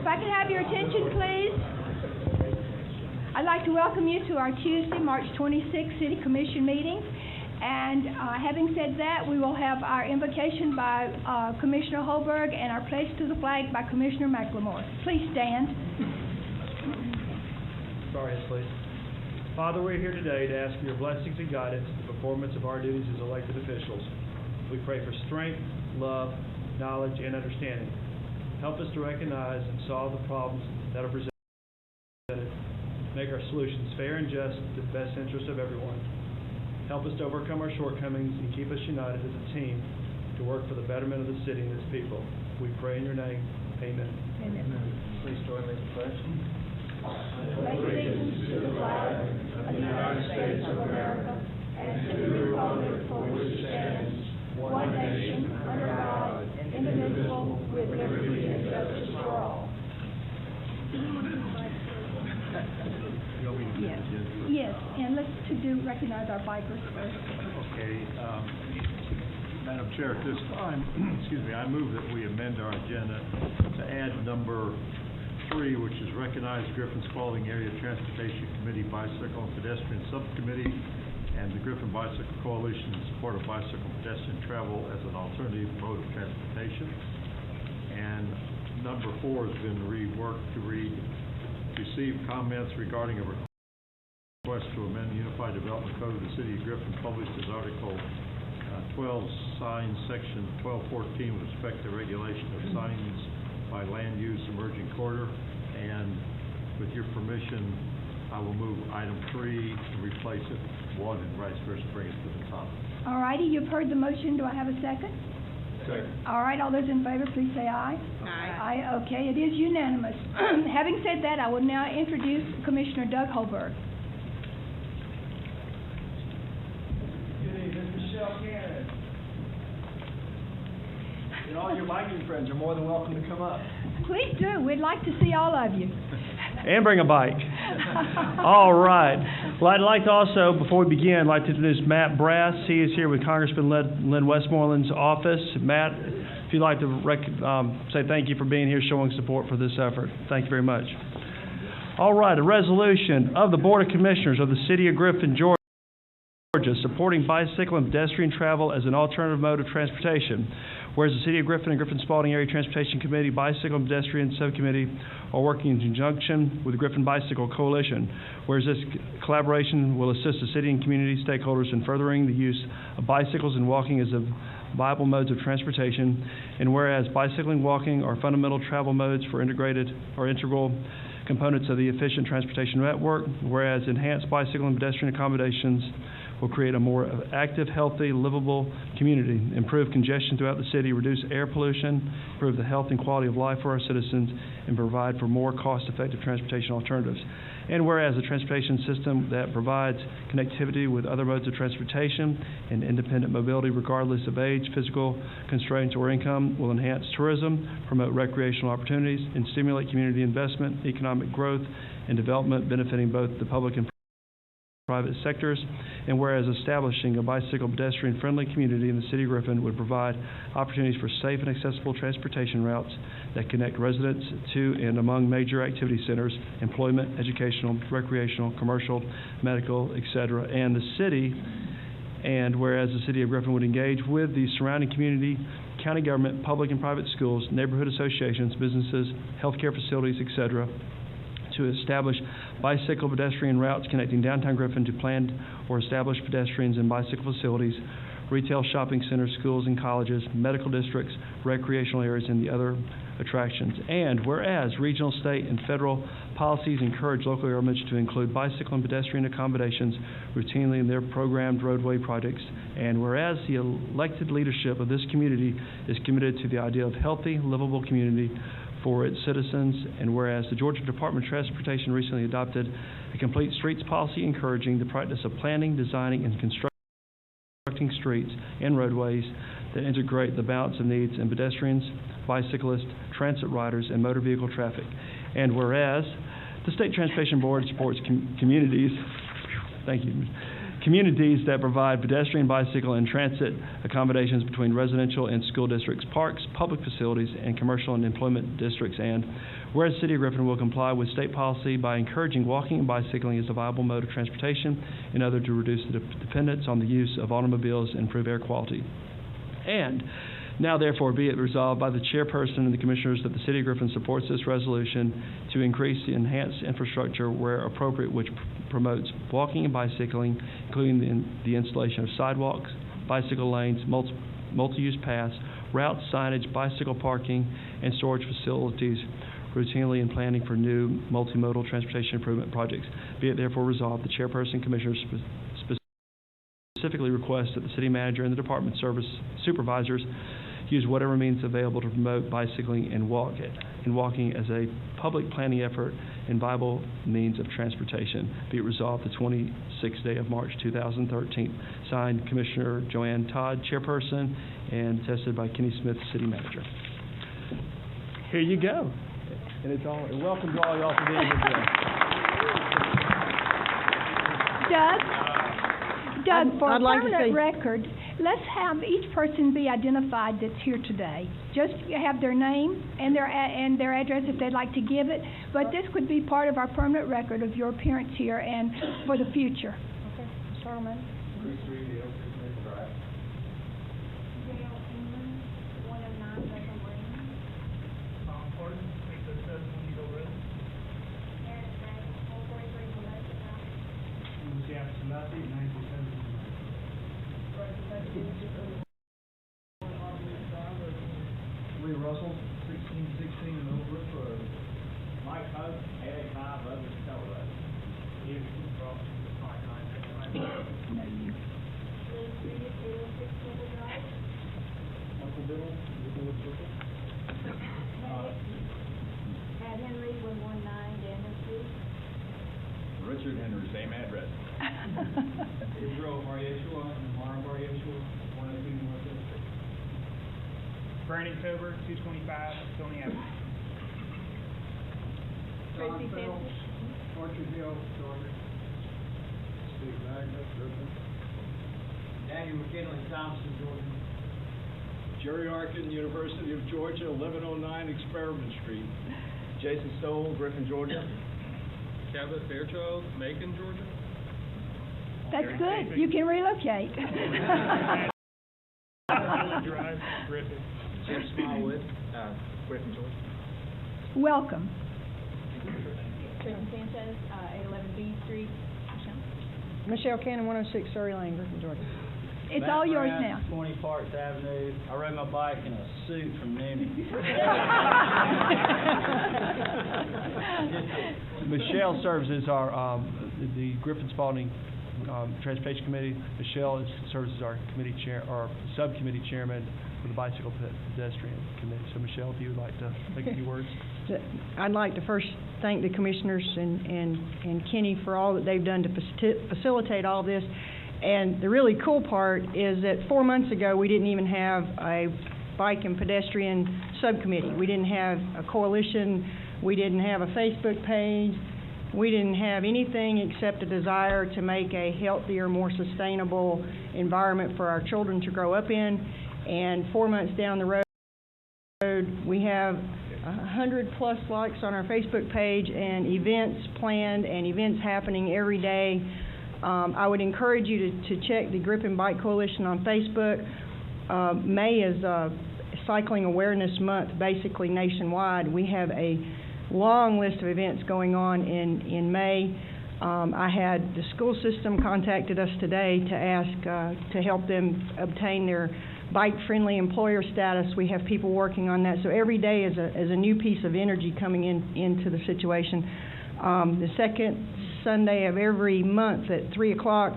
If I could have your attention, please. I'd like to welcome you to our Tuesday, March 26th City Commission meeting. And having said that, we will have our invocation by Commissioner Holberg and our pledge to the flag by Commissioner McLemore. Please stand. Sorry, please. Father, we're here today to ask for your blessings and guidance in the performance of our duties as elected officials. We pray for strength, love, knowledge, and understanding. Help us to recognize and solve the problems that are presented. Make our solutions fair and just to the best interest of everyone. Help us to overcome our shortcomings and keep us united as a team to work for the betterment of the city and its people. We pray in your name. Amen. Amen. Please join me in the pledge. Allegiance to the flag of the United States of America and to the republic for which it stands, one nation, under God, indivisible, with liberty and justice for all. Yes, and let's recognize our bikers first. Okay, Madam Chair, at this time, I move that we amend our agenda to add number 3, which is recognize Griffin Spalding Area Transportation Committee Bicycle and Pedestrian Subcommittee and the Griffin Bicycle Coalition in support of bicycle and pedestrian travel as an alternative mode of transportation. And number 4 has been reworked to read, receive comments regarding a request to amend the Unified Development Code of the City of Griffin, published as Article 12, Signs, Section 1214, with respect to regulation of signs by land use emerging corridor. And with your permission, I will move item 3 and replace it 1 and vice versa, bring it to the top. All righty, you've heard the motion. Do I have a second? Second. All right, all those in favor, please say aye. Aye. Aye, okay, it is unanimous. Having said that, I will now introduce Commissioner Doug Holberg. And all your biking friends are more than welcome to come up. Please do. We'd like to see all of you. And bring a bike. All right. Well, I'd like to also, before we begin, I'd like to introduce Matt Brass. He is here with Congressman Lynn Westmoreland's office. Matt, if you'd like to say thank you for being here, showing support for this effort. Thank you very much. All right. A resolution of the Board of Commissioners of the City of Griffin, Georgia, supporting bicycle and pedestrian travel as an alternative mode of transportation. Whereas the City of Griffin and Griffin Spalding Area Transportation Committee Bicycle and Pedestrian Subcommittee are working in conjunction with the Griffin Bicycle Coalition. Whereas this collaboration will assist the city and community stakeholders in furthering the use of bicycles and walking as viable modes of transportation. And whereas bicycling and walking are fundamental travel modes for integral components of the efficient transportation network, whereas enhanced bicycle and pedestrian accommodations will create a more active, healthy, livable community, improve congestion throughout the city, reduce air pollution, improve the health and quality of life for our citizens, and provide for more cost-effective transportation alternatives. And whereas a transportation system that provides connectivity with other modes of transportation and independent mobility regardless of age, physical constraints, or income will enhance tourism, promote recreational opportunities, and stimulate community investment, economic growth, and development, benefiting both the public and private sectors. And whereas establishing a bicycle pedestrian friendly community in the City of Griffin would provide opportunities for safe and accessible transportation routes that connect residents to and among major activity centers, employment, educational, recreational, commercial, medical, etc. And the city, and whereas the City of Griffin would engage with the surrounding community, county government, public and private schools, neighborhood associations, businesses, healthcare facilities, etc., to establish bicycle pedestrian routes connecting downtown Griffin to planned or established pedestrians and bicycle facilities, retail shopping centers, schools and colleges, medical districts, recreational areas, and the other attractions. And whereas regional, state, and federal policies encourage local governments to include bicycle and pedestrian accommodations routinely in their programmed roadway projects, and whereas the elected leadership of this community is committed to the idea of healthy, livable community for its citizens, and whereas the Georgia Department of Transportation recently adopted a complete streets policy encouraging the practice of planning, designing, and constructing streets and roadways that integrate the balance of needs in pedestrians, bicyclists, transit riders, and motor vehicle traffic. And whereas the State Transportation Board supports communities, thank you, communities that provide pedestrian, bicycle, and transit accommodations between residential and school districts, parks, public facilities, and commercial and employment districts. And whereas the City of Griffin will comply with state policy by encouraging walking and bicycling as a viable mode of transportation, in order to reduce the dependence on the use of automobiles and improve air quality. And now, therefore, be it resolved by the chairperson and the commissioners that the City of Griffin supports this resolution to increase the enhanced infrastructure where appropriate, which promotes walking and bicycling, including the installation of sidewalks, bicycle lanes, multi-use paths, route signage, bicycle parking, and storage facilities, routinely in planning for new multimodal transportation improvement projects. Be it therefore resolved, the chairperson and commissioners specifically request that the city manager and the department supervisors use whatever means available to promote bicycling and walking as a public planning effort and viable means of transportation. Be it resolved the 26th day of March 2013. Signed, Commissioner Joanne Todd, chairperson, and attested by Kenny Smith, city manager. Here you go. And it's all, and welcome to all y'all for being here today. Doug, for I'd a like to permanent say- record, let's have each person be identified that's here today. Just have their name and their address if they'd like to give it. But this could be part of our permanent record of your appearance here and for the future. Okay, start on that. Lee Russell, 1616 in Oak Brook Road. Mike Hunt, 885 Others Keller Road. Uncle Bill, Wood Circle. Pat Henry, 119 Daniel Street. Richard Henry, same address. Israel Marieshua and Mara Marieshua, 102 North Hill Street. Brandon Cover, 225 Stony Avenue. Tracy Sanchez. Orchard Hill, Georgia. Steve Magnus, Griffin. Daniel McKinley, Thompson, Georgia. Jerry Arkin, University of Georgia, 1109 Experiment Street. Jason Stoll, Griffin, Georgia. Cabot Fairchild, Macon, Georgia. That's good. You can relocate. Drive, Griffin. Jim Smallwood, Griffin, Georgia. Welcome. Tracy Sanchez, 811 B Street. Michelle Cannon, 106 Surrey Lane, Griffin, Georgia. It's all yours now. 20 Parks Avenue. I rode my bike in a suit from Noonan. Michelle serves as our the Griffin Spalding Transportation Committee. Michelle serves as our committee chair or subcommittee chairman for the Bicycle Pedestrian Committee. So Michelle, if you would like to make a few words. I'd like to first thank the commissioners and Kenny for all that they've done to facilitate all this. And the really cool part is that 4 months ago, we didn't even have a bike and pedestrian subcommittee. We didn't have a coalition. We didn't have a Facebook page. We didn't have anything except a desire to make a healthier, more sustainable environment for our children to grow up in. And 4 months down the road, we have 100+ likes on our Facebook page and events planned and events happening every day. I would encourage you to check the Griffin Bike Coalition on Facebook. May is Cycling Awareness Month, basically nationwide. We have a long list of events going on in May. I had the school system contacted us today to ask to help them obtain their bike-friendly employer status. We have people working on that. So every day is a new piece of energy coming into the situation. The second Sunday of every month at 3 o'clock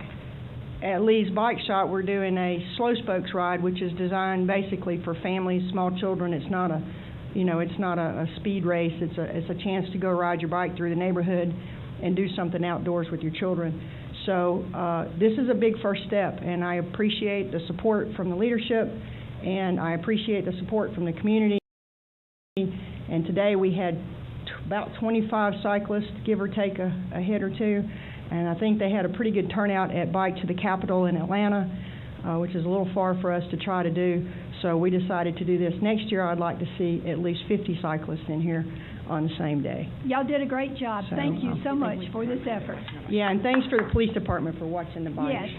at Lee's Bike Shop, we're doing a slow spokes ride, which is designed basically for families, small children. It's not a speed race. It's a chance to go ride your bike through the neighborhood and do something outdoors with your children. So this is a big first step, and I appreciate the support from the leadership, and I appreciate the support from the community. And today we had about 25 cyclists, give or take a head or two, And I think they had a pretty good turnout at Bike to the Capitol in Atlanta, which is a little far for us to try to do. So we decided to do this. Next year, I'd like to see at least 50 cyclists in here on the same day. Y'all did a great job. So, Thank you so much for this effort. Yeah, and thanks for the police department for watching the bikes. Yes.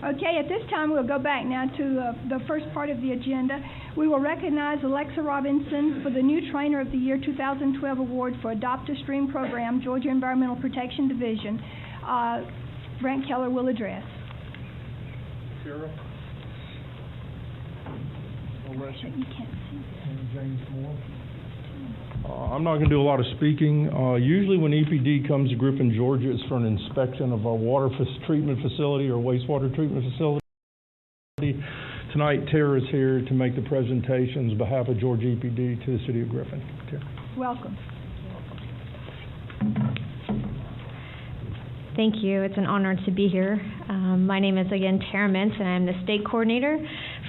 Okay, at this time, we'll go back now to the first part of the agenda. We will recognize Alexa Robinson for the New Trainer of the Year 2012 Award for Adopt a Stream Program, Georgia Environmental Protection Division. Brent Keller will address. Sarah? You can't see. James Moore? I'm not going to do a lot of speaking. Usually when EPD comes to Griffin, Georgia, it's for an inspection of our water treatment facility or wastewater treatment facility. Tonight, Tara is here to make the presentations on behalf of Georgia EPD to the City of Griffin. Tara. Welcome. Thank you. It's an honor to be here. My name is, again, Tara Mintz, and I'm the state coordinator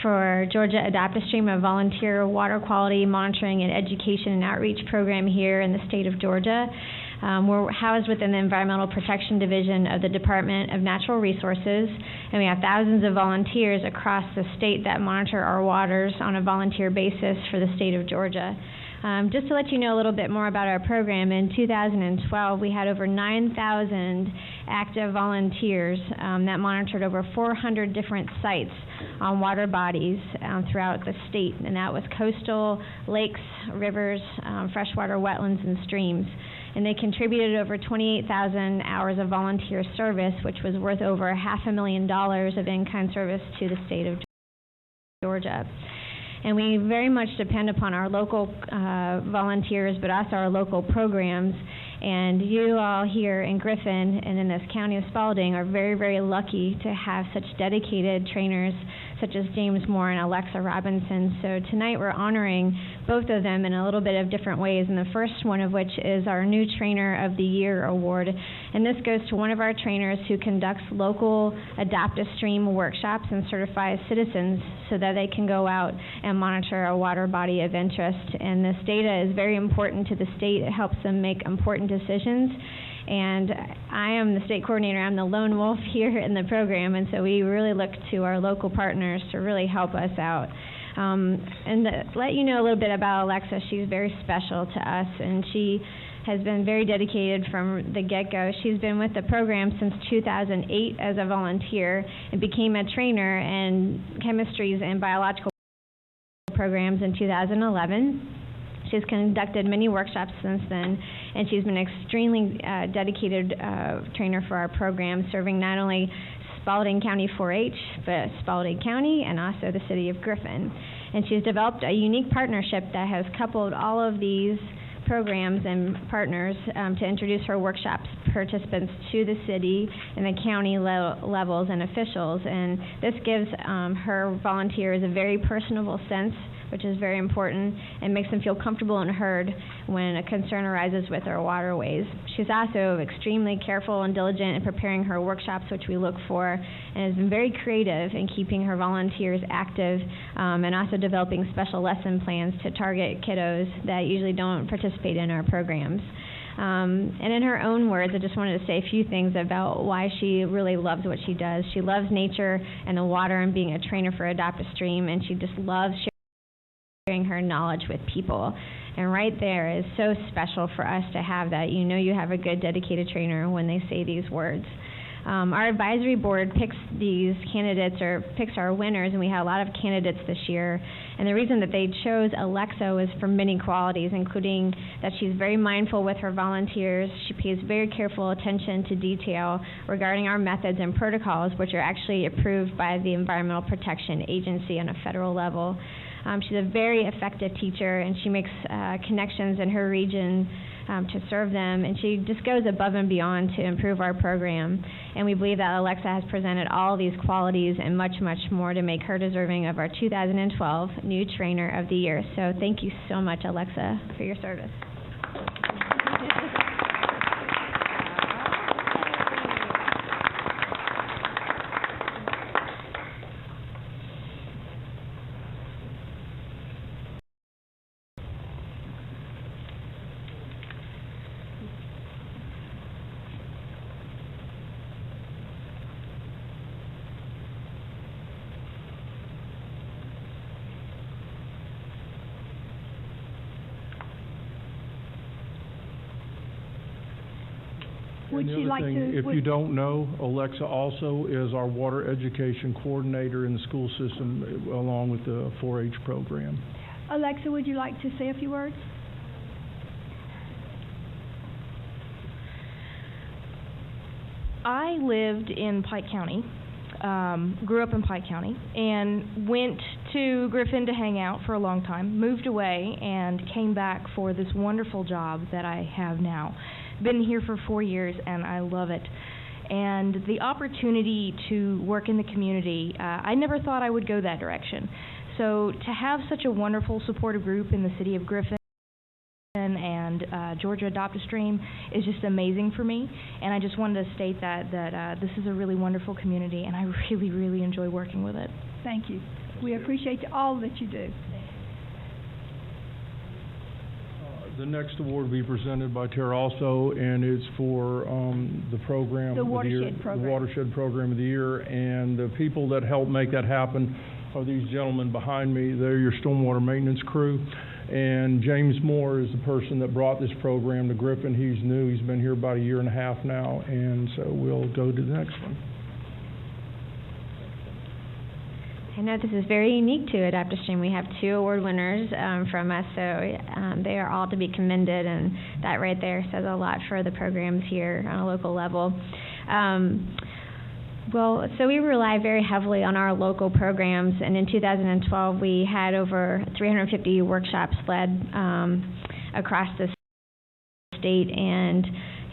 for Georgia Adopt a Stream, a volunteer water quality monitoring and education and outreach program here in the state of Georgia. We're housed within the Environmental Protection Division of the Department of Natural Resources, and we have thousands of volunteers across the state that monitor our waters on a volunteer basis for the state of Georgia. Just to let you know a little bit more about our program, in 2012 we had over 9,000 active volunteers that monitored over 400 different sites on water bodies throughout the state, and that was coastal, lakes, rivers, freshwater wetlands, and streams. And they contributed over 28,000 hours of volunteer service, which was worth over $500,000 of in-kind service to the state of Georgia. And we very much depend upon our local volunteers, but also our local programs. And you all here in Griffin and in this county of Spalding are very, very lucky to have such dedicated trainers such as James Moore and Alexa Robinson. So tonight we're honoring both of them in a little bit of different ways, and the first one of which is our New Trainer of the Year award. And this goes to one of our trainers who conducts local Adopt a Stream workshops and certifies citizens so that they can go out and monitor a water body of interest. And this data is very important to the state. It helps them make important decisions. And I am the state coordinator. I'm the lone wolf here in the program, and so we really look to our local partners to really help us out. And to let you know a little bit about Alexa, she's very special to us, and she has been very dedicated from the get-go. She's been with the program since 2008 as a volunteer and became a trainer in chemistries and biological programs in 2011. She's conducted many workshops since then, and she's been an extremely dedicated trainer for our program, serving not only Spalding County 4-H, but Spalding County and also the city of Griffin. And she's developed a unique partnership that has coupled all of these programs and partners to introduce her workshops participants to the city and the county levels and officials. And this gives her volunteers a very personable sense, which is very important, and makes them feel comfortable and heard when a concern arises with our waterways. She's also extremely careful and diligent in preparing her workshops, which we look for, and has been very creative in keeping her volunteers active and also developing special lesson plans to target kiddos that usually don't participate in our programs. And in her own words, I just wanted to say a few things about why she really loves what she does. She loves nature and the water and being a trainer for Adopt a Stream, and she just loves sharing her knowledge with people. And right there is so special for us to have that. You know you have a good, dedicated trainer when they say these words. Our advisory board picks these candidates, or picks our winners, and we had a lot of candidates this year. And the reason that they chose Alexa was for many qualities, including that she's very mindful with her volunteers. She pays very careful attention to detail regarding our methods and protocols, which are actually approved by the Environmental Protection Agency on a federal level. She's a very effective teacher, and she makes connections in her region to serve them, and she just goes above and beyond to improve our program. And we believe that Alexa has presented all these qualities and much, much more to make her deserving of our 2012 New Trainer of the Year. So thank you so much, Alexa, for your service. Would And the you other like thing, to? if you don't know, Alexa also is our water education coordinator in the school system, along with the 4-H program. Alexa, would you like to say a few words? I lived in Pike County, grew up in Pike County, and went to Griffin to hang out for a long time, moved away, and came back for this wonderful job that I have now. Been here for 4 years, and I love it. And the opportunity to work in the community, I never thought I would go that direction. So to have such a wonderful supportive group in the city of Griffin and Georgia Adopt-A-Stream is just amazing for me, and I just wanted to state that this is a really wonderful community, and I really, really enjoy working with it. Thank you. We appreciate all that you do. The next award will be presented by Tara also, and it's for the program The of the year. Watershed Program. The Watershed Program of the Year, and the people that helped make that happen are these gentlemen behind me. They're your stormwater maintenance crew. And James Moore is the person that brought this program to Griffin. He's new. He's been here about 1.5 years now, and so we'll go to the next one. I know this is very unique to Adopt-A-Stream. We have 2 award winners from us, so they are all to be commended, and that right there says a lot for the programs here on a local level. Well, so we rely very heavily on our local programs, and in 2012 we had over 350 workshops led across the state, and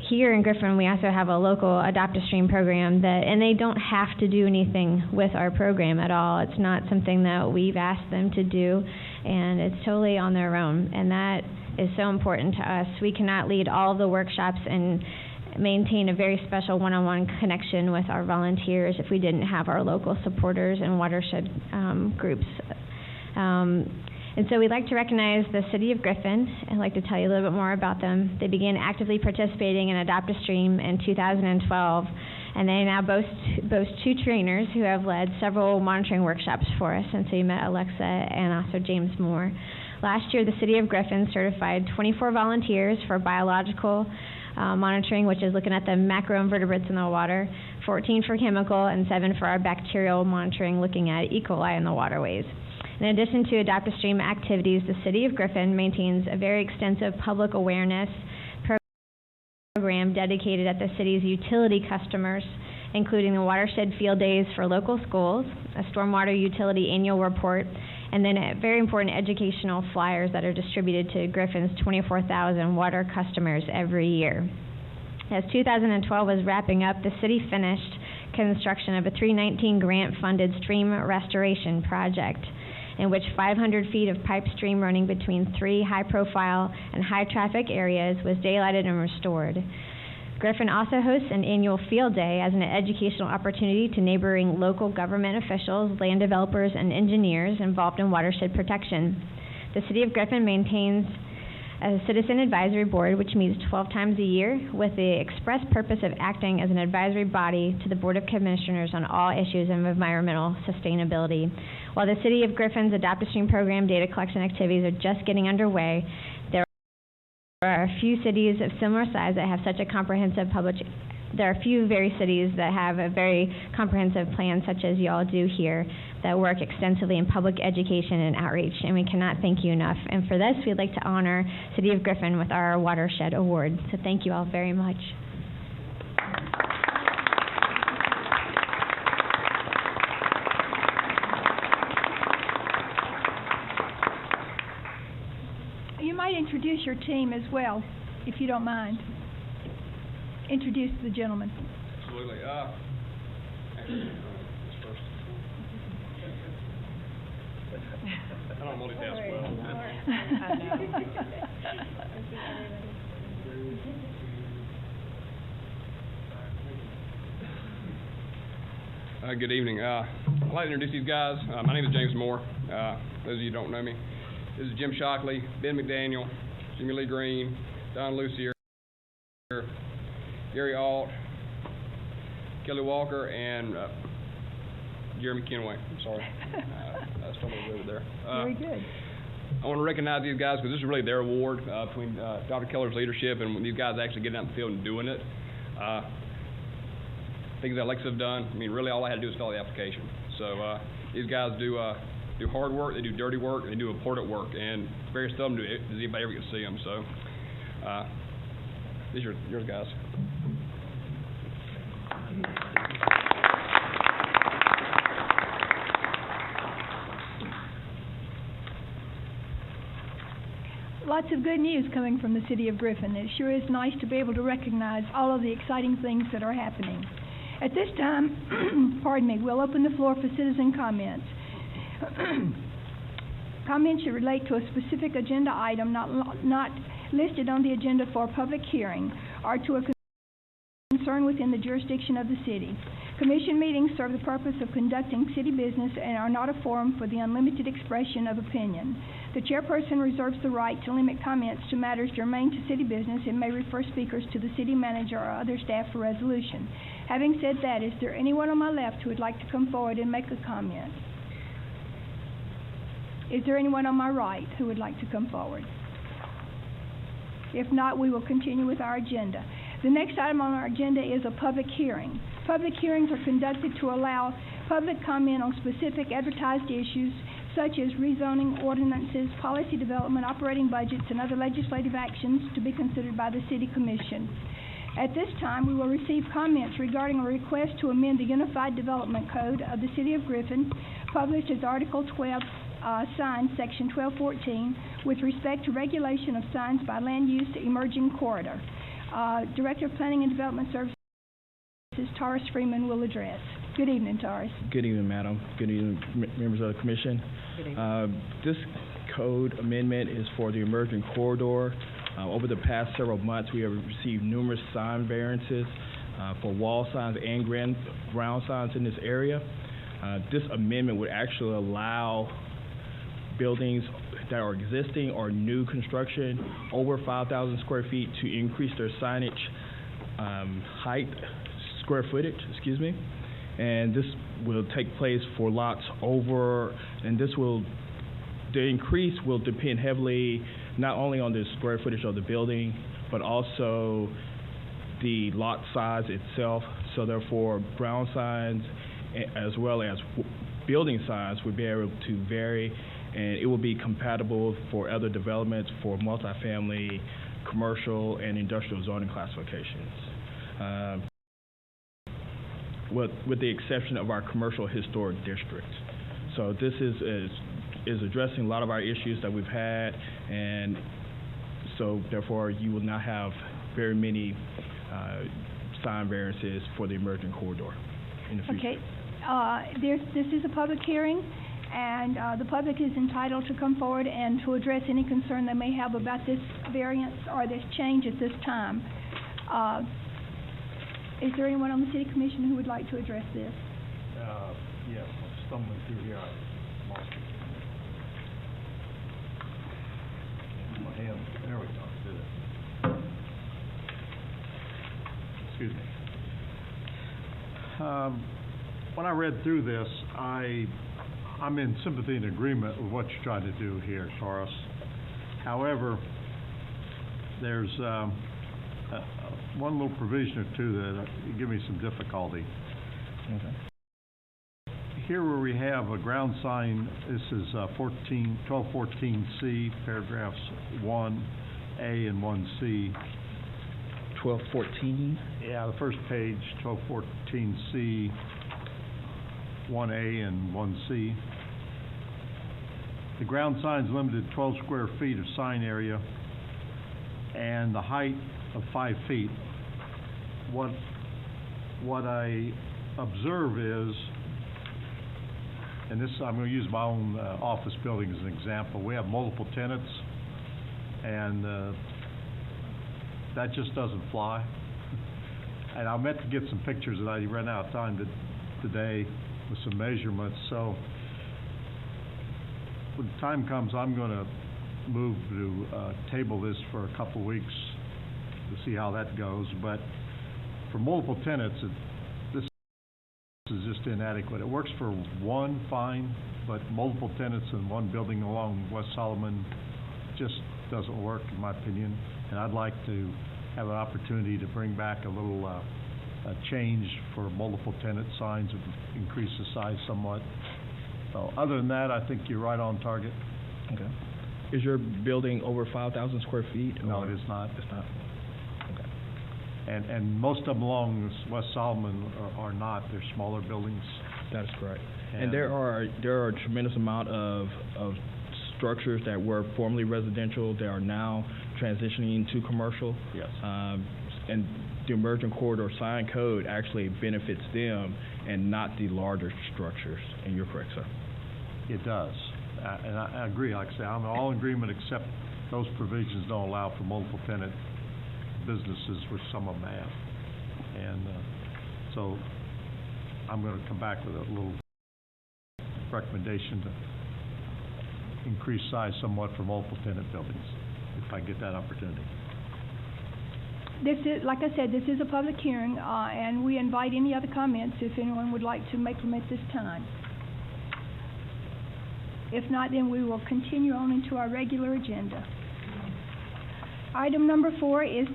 here in Griffin we also have a local Adopt-A-Stream program and they don't have to do anything with our program at all. It's not something that we've asked them to do, and it's totally on their own, and that is so important to us. We cannot lead all of the workshops and maintain a very special one-on-one connection with our volunteers if we didn't have our local supporters and watershed groups. And so we'd like to recognize the City of Griffin. I'd like to tell you a little bit more about them. They began actively participating in Adopt-A-Stream in 2012, and they now boast 2 trainers who have led several monitoring workshops for us, and so you met Alexa and also James Moore. Last year, the City of Griffin certified 24 volunteers for biological monitoring, which is looking at the macroinvertebrates in the water, 14 for chemical, and 7 for our bacterial monitoring, looking at E. coli in the waterways. In addition to Adopt-A-Stream activities, the City of Griffin maintains a very extensive public awareness program dedicated at the city's utility customers, including the watershed field days for local schools, a stormwater utility annual report, and then very important educational flyers that are distributed to Griffin's 24,000 water customers every year. As 2012 was wrapping up, the city finished construction of a 319 grant-funded stream restoration project, in which 500 feet of pipe stream running between 3 high-profile and high-traffic areas was daylighted and restored. Griffin also hosts an annual field day as an educational opportunity to neighboring local government officials, land developers, and engineers involved in watershed protection. The City of Griffin maintains a citizen advisory board which meets 12 times a year with the express purpose of acting as an advisory body to the Board of Commissioners on all issues of environmental sustainability. While the City of Griffin's Adopt-A-Stream program data collection activities are just getting underway, there are a few cities of similar size that have such a comprehensive there are a few very cities that have a very comprehensive plan such as you all do here that work extensively in public education and outreach, and we cannot thank you enough. And for this, we'd like to honor City of Griffin with our Watershed Award. So thank you all very much. You might introduce your team as well, if you don't mind. Introduce the gentleman. Absolutely. Actually, this first. I don't multitask well. Good evening. I'd like to introduce these guys. My name is James Moore. Those of you who don't know me. This is Jim Shockley, Ben McDaniel, Jimmy Lee Green, Don Lucier, Gary Alt, Kelly Walker, and Jeremy Kenway. I'm sorry. I stumbled over there. Very good. I want to recognize these guys because this is really their award between Dr. Keller's leadership and these guys actually getting out in the field and doing it. Things that Alexis have done, I mean, really all I had to do is fill out the application. So these guys do hard work, they do dirty work, they do important work, and very seldom does anybody ever get to see them. So these are yours, guys. Lots of good news coming from the city of Griffin. It sure is nice to be able to recognize all of the exciting things that are happening. At this time, pardon me, we'll open the floor for citizen comments. Comments should relate to a specific agenda item not listed on the agenda for public hearing or to a concern within the jurisdiction of the city. Commission meetings serve the purpose of conducting city business and are not a forum for the unlimited expression of opinion. The chairperson reserves the right to limit comments to matters germane to city business and may refer speakers to the city manager or other staff for resolution. Having said that, is there anyone on my left who would like to come forward and make a comment? Is there anyone on my right who would like to come forward? If not, we will continue with our agenda. The next item on our agenda is a public hearing. Public hearings are conducted to allow public comment on specific advertised issues such as rezoning ordinances, policy development, operating budgets, and other legislative actions to be considered by the City Commission. At this time, we will receive comments regarding a request to amend the Unified Development Code of the City of Griffin, published as Article 12, Signs, Section 1214, with respect to regulation of signs by land use emerging corridor. Director of Planning and Development Services, Taurus Freeman, will address. Good evening, Taurus. Good evening, Madam. Good evening, members of the Commission. This code amendment is for the emerging corridor. Over the past several months, we have received numerous sign variances for wall signs and ground signs in this area. This amendment would actually allow buildings that are existing or new construction over 5,000 square feet to increase their signage square footage, and this will take place for lots over, and the increase will depend heavily not only on the square footage of the building, but also the lot size itself. So therefore, ground signs as well as building signs would be able to vary, and it will be compatible for other developments for multifamily, commercial, and industrial zoning classifications, with the exception of our commercial historic district. So this is addressing a lot of our issues that we've had, and so therefore you will not have very many sign variances for the emerging corridor in the future. Okay. This is a public hearing, and the public is entitled to come forward and to address any concern they may have about this variance or this change at this time. Is there anyone on the City Commission who would like to address this? Yes, I'm stumbling through here. I lost it. My hand, there we go, did it. Excuse me. When I read through this, I'm in sympathy and agreement with what you're trying to do here, Taurus. However, there's one little provision or two that give me some difficulty. Okay. Here where we have a ground sign, this is 1214C, paragraphs 1A and 1C. 1214? Yeah, the first page, 1214C, 1A and 1C. The ground sign is limited to 12 square feet of sign area and the height of 5 feet. What I observe is, and this, I'm going to use my own office building as an example. We have multiple tenants, and that just doesn't fly. And I meant to get some pictures, and I ran out of time today with some measurements. So when the time comes, I'm going to move to table this for a couple weeks to see how that goes. But for multiple tenants, this is just inadequate. It works for one, fine, but multiple tenants in one building along West Solomon just doesn't work, in my opinion. And I'd like to have an opportunity to bring back a little, a change for multiple tenant signs, increase the size somewhat. So other than that, I think you're right on target. Okay. Is your building over 5,000 square feet? No, or- it is not. It's not. Okay. And most of them along West Solomon are not. They're smaller buildings. That is correct. And there are a tremendous amount of structures that were formerly residential that are now transitioning to commercial. Yes. And the emerging corridor sign code actually benefits them and not the larger structures. And you're correct, sir. It does. And I agree. Like I say, I'm all in agreement except those provisions don't allow for multiple tenant businesses, which some of them have. And so I'm going to come back with a little recommendation to increase size somewhat for multiple tenant buildings, if I get that opportunity. This is, like I said, this is a public hearing, and we invite any other comments if anyone would like to make them at this time. If not, then we will continue on into our regular agenda. Item number 4 is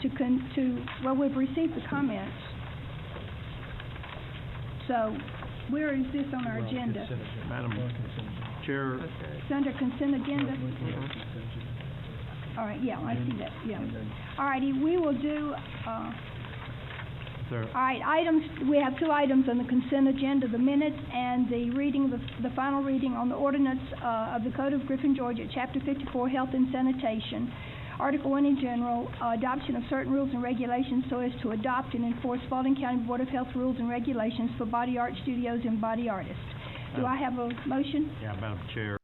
well, we've received the comments. So, where is this on our agenda? Madam Chair. It's under consent agenda? All right, yeah, I see that, yeah. All righty, we will do, all right, we have 2 items on the consent agenda, the minutes and the reading, the final reading on the ordinance of the Code of Griffin, Georgia, Chapter 54, Health and Sanitation, Article 1 in general, adoption of certain rules and regulations so as to adopt and enforce Spalding County Board of Health rules and regulations for body art studios and body artists. Do I have a motion? Yeah, Madam Chair,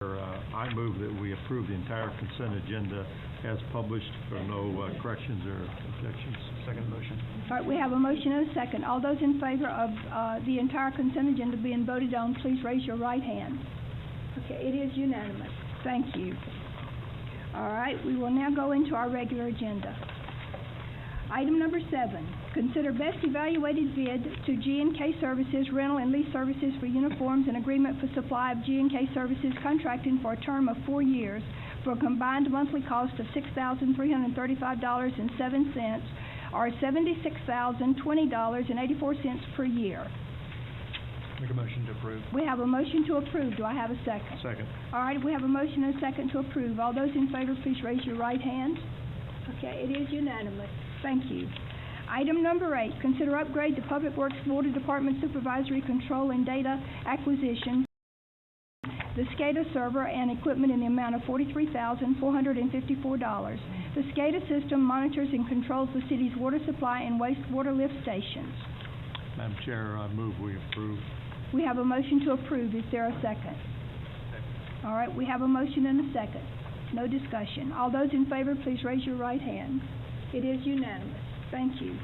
I move that we approve the entire consent agenda as published for no corrections or objections. Second motion. All right, we have a motion and a second. All those in favor of the entire consent agenda being voted on, please raise your right hand. Okay, it is unanimous. Thank you. All right, we will now go into our regular agenda. Item number 7, consider best evaluated bid to G&K Services, rental and lease services for uniforms and agreement for supply of G&K Services contracting for a term of 4 years for a combined monthly cost of $6,335.07 or $76,020.84 per year. Make a motion to approve. We have a motion to approve. Do I have a second? Second. All right, we have a motion and a second to approve. All those in favor, please raise your right hand. Okay, it is unanimous. Thank you. Item number 8, consider upgrade to Public Works Water Department Supervisory Control and Data Acquisition, the SCADA server and equipment in the amount of $43,454. The SCADA system monitors and controls the city's water supply and wastewater lift stations. Madam Chair, I move we approve. We have a motion to approve. Is there a second? All right, we have a motion and a second. No discussion. All those in favor, please raise your right hand. It is unanimous. Thank you.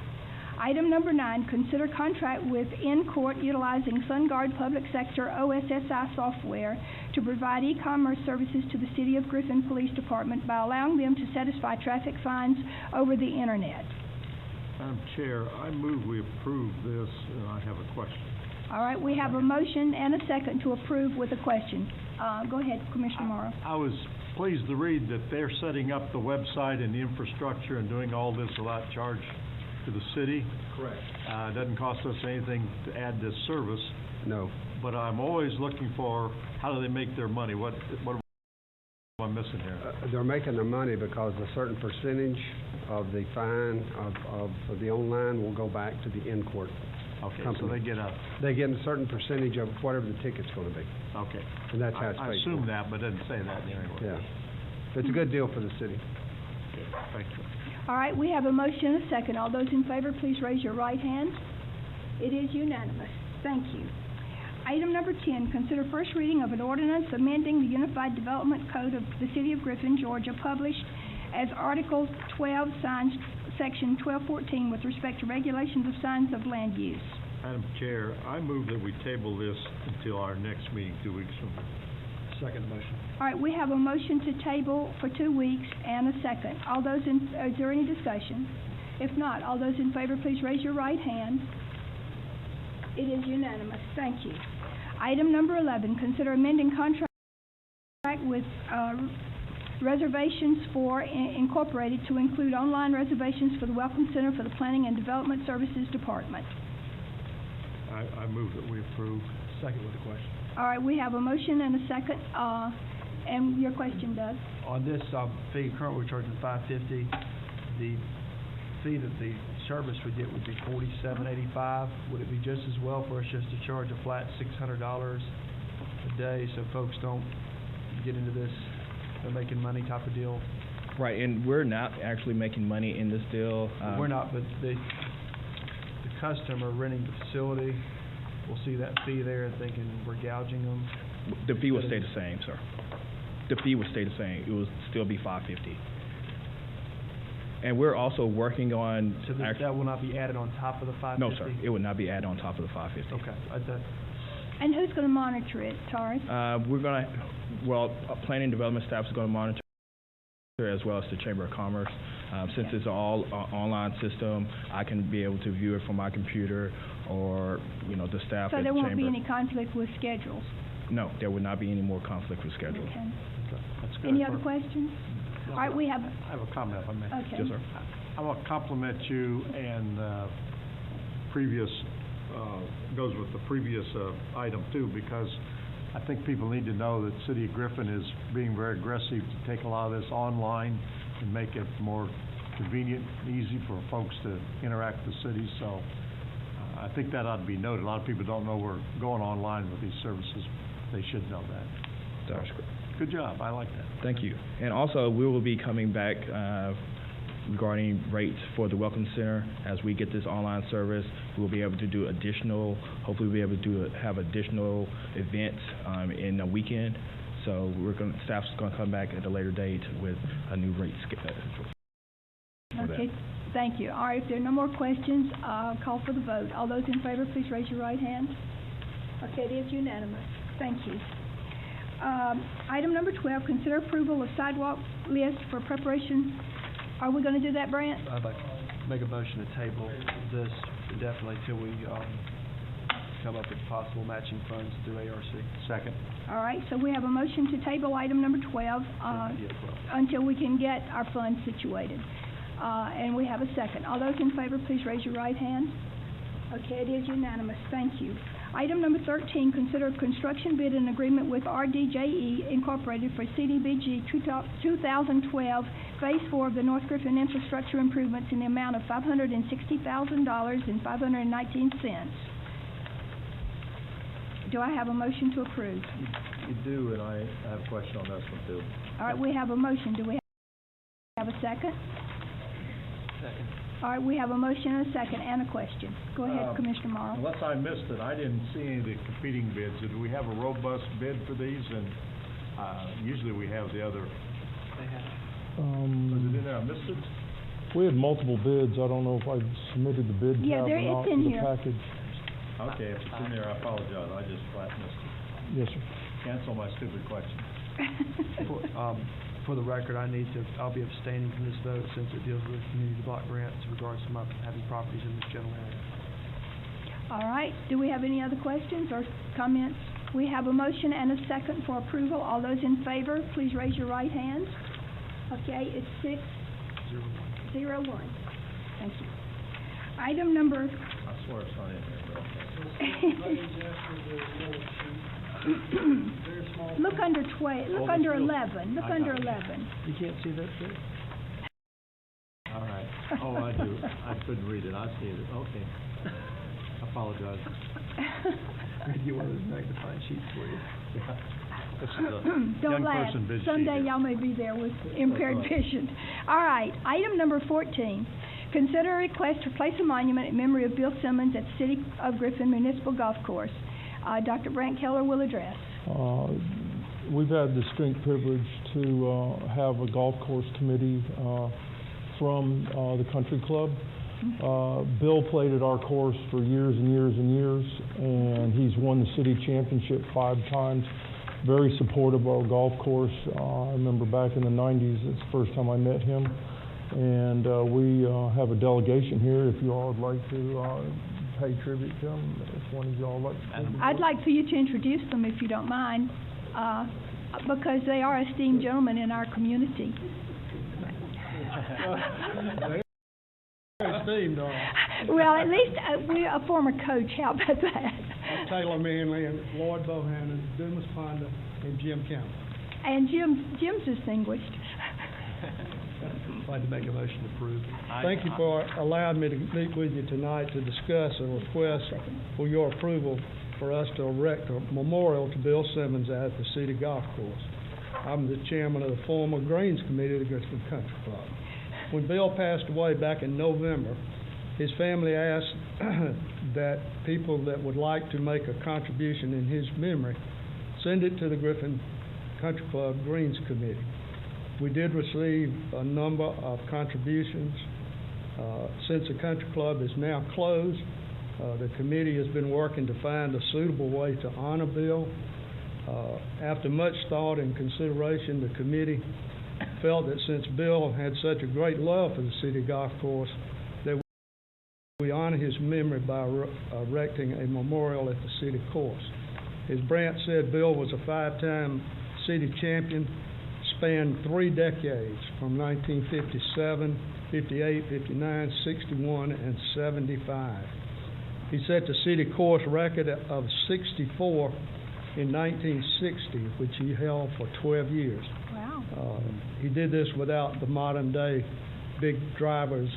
Item number 9, consider contract with InCourt utilizing SunGuard Public Sector OSSI software to provide e-commerce services to the City of Griffin Police Department by allowing them to satisfy traffic fines over the Internet. Madam Chair, I move we approve this, and I have a question. All right, we have a motion and a second to approve with a question. Go ahead, Commissioner Morrow. I was pleased to read that they're setting up the website and the infrastructure and doing all this without charge to the city. Correct. It doesn't cost us anything to add this service. No. But I'm always looking for, how do they make their money? What am I missing here? They're making their money because a certain percentage of the fine of the online will go back to the in-court Okay, company. so they get a... They get a certain percentage of whatever the ticket's going to be. Okay. And that's how it's I paid assume for. that, but it doesn't say that anyway. Yeah. It's a good deal for the city. Thank you. All right, we have a motion and a second. All those in favor, please raise your right hand. It is unanimous. Thank you. Item number 10, consider first reading of an ordinance amending the Unified Development Code of the City of Griffin, Georgia, published as Article 12, Signs, Section 1214, with respect to regulations of signs of land use. Madam Chair, I move that we table this until our next meeting 2 weeks from now. Second motion. All right, we have a motion to table for 2 weeks and a second. All those in, is there any discussion? If not, all those in favor, please raise your right hand. It is unanimous. Thank you. Item number 11, consider amending contract with reservations for incorporated to include online reservations for the Welcome Center for the Planning and Development Services Department. I move that we approve. Second with a question. All right, we have a motion and a second. And your question, Doug? On this fee, currently we're charging $550. The fee that the service would get would be $47.85. Would it be just as well for us just to charge a flat $600 a day so folks don't get into this they're making money type of deal? Right, and we're not actually making money in this deal. We're not, but the customer renting the facility will see that fee there and thinking we're gouging them. The fee will stay the same, sir. The fee will stay the same. It will still be $550. And we're also working on... So that will not be added on top of the $550? No, sir. It will not be added on top of the $550. Okay. And who's going to monitor it, Taurus? We're going to... planning and development staff is going to monitor as well as the Chamber of Commerce. Since it's all online system, I can be able to view it from my computer or, the staff so at the Chamber. So there won't be any conflict with schedules? No, there will not be any more conflict with schedules. Okay. That's good. Any other questions? All right, we have... I have a comment, if I may. Okay. Yes, sir. I want to compliment you and previous, goes with the previous item too, because I think people need to know that City of Griffin is being very aggressive to take a lot of this online and make it more convenient, easy for folks to interact with the city. So I think that ought to be noted. A lot of people don't know we're going online with these services. They should know that. That's great. Good job. I like that. Thank you. And also, we will be coming back regarding rates for the Welcome Center. As we get this online service, we will be able to do additional, hopefully we'll be able to have additional events in the weekend. So staff's going to come back at a later date with a new rate schedule. Okay, thank you. All right, if there are no more questions, I'll call for the vote. All those in favor, please raise your right hand. Okay, it is unanimous. Thank you. Item number 12, consider approval of sidewalk list for preparation. Are we going to do that, Brant? I'd like to make a motion to table this indefinitely till we come up with possible matching funds through ARC. Second. All right, so we have a motion to table item number 12 until we can get our funds situated. And we have a second. All those in favor, please raise your right hand. Okay, it is unanimous. Thank you. Item number 13, consider construction bid and agreement with RDJE Incorporated for CDBG 2012 Phase 4 of the North Griffin Infrastructure Improvements in the amount of $560,000.519. Do I have a motion to approve? You do, and I have a question on this one too. All right, we have a motion. Do we have a second? Second. All right, we have a motion and a second and a question. Go ahead, Commissioner Morrow. Unless I missed it, I didn't see any of the competing bids. Do we have a robust bid for these? And usually we have the other. They have. Was it in there? I missed it? We had multiple bids. I don't know if I submitted the bid tab or not it's in for the here. package. Okay, if it's in there, I apologize. I just flat missed it. Yes, sir. Cancel my stupid question. For the record, I'll be abstaining from this vote since it deals with community block grants in regards to my having properties in this general area. All right, do we have any other questions or comments? We have a motion and a second for approval. All those in favor, please raise your right hand. Okay, it's 601. Thank you. Item number... I swear it's not in there, bro. Look under 12. Look under 11. Look under 11. You can't see that too? All right. Oh, I do. I couldn't read it. I see it. Okay. I apologize. You one of those magnifying sheets for you. This is a Don't young laugh. person bid sheet Someday here. y'all may be there with impaired vision. All right. Item number 14. Consider a request to place a monument in memory of Bill Simmons at City of Griffin Municipal Golf Course. Dr. Brant Keller will address. We've had the distinct privilege to have a golf course committee from the country club. Bill played at our course for years and years and years, and he's won the city championship 5 times. Very supportive of our golf course. I remember back in the 90s, it's the first time I met him. And we have a delegation here if you all would like to pay tribute to him. If one of you all would like to. I'd like for you to introduce them if you don't mind. because they are esteemed gentlemen in our community. Esteemed, Well, at least we're a former coach. How about that? Taylor Manley and Lloyd Bohannon, Dumas Ponda, and Jim Campbell. And Jim's distinguished. I'd like to make a motion to approve. Thank you for allowing me to meet with you tonight to discuss a request for your approval for us to erect a memorial to Bill Simmons at the City Golf Course. I'm the chairman of the former Greens Committee of the Griffin Country Club. When Bill passed away back in November, his family asked that people that would like to make a contribution in his memory send it to the Griffin Country Club Greens Committee. We did receive a number of contributions. Since the country club is now closed, the committee has been working to find a suitable way to honor Bill. After much thought and consideration, the committee felt that since Bill had such a great love for the city golf course, that we honor his memory by erecting a memorial at the city course. As Brant said, Bill was a 5-time city champion, spanned 3 decades from 1957, 58, 59, 61, and 75. He set the city course record of 64 in 1960, which he held for 12 years. Wow. He did this without the modern day big drivers,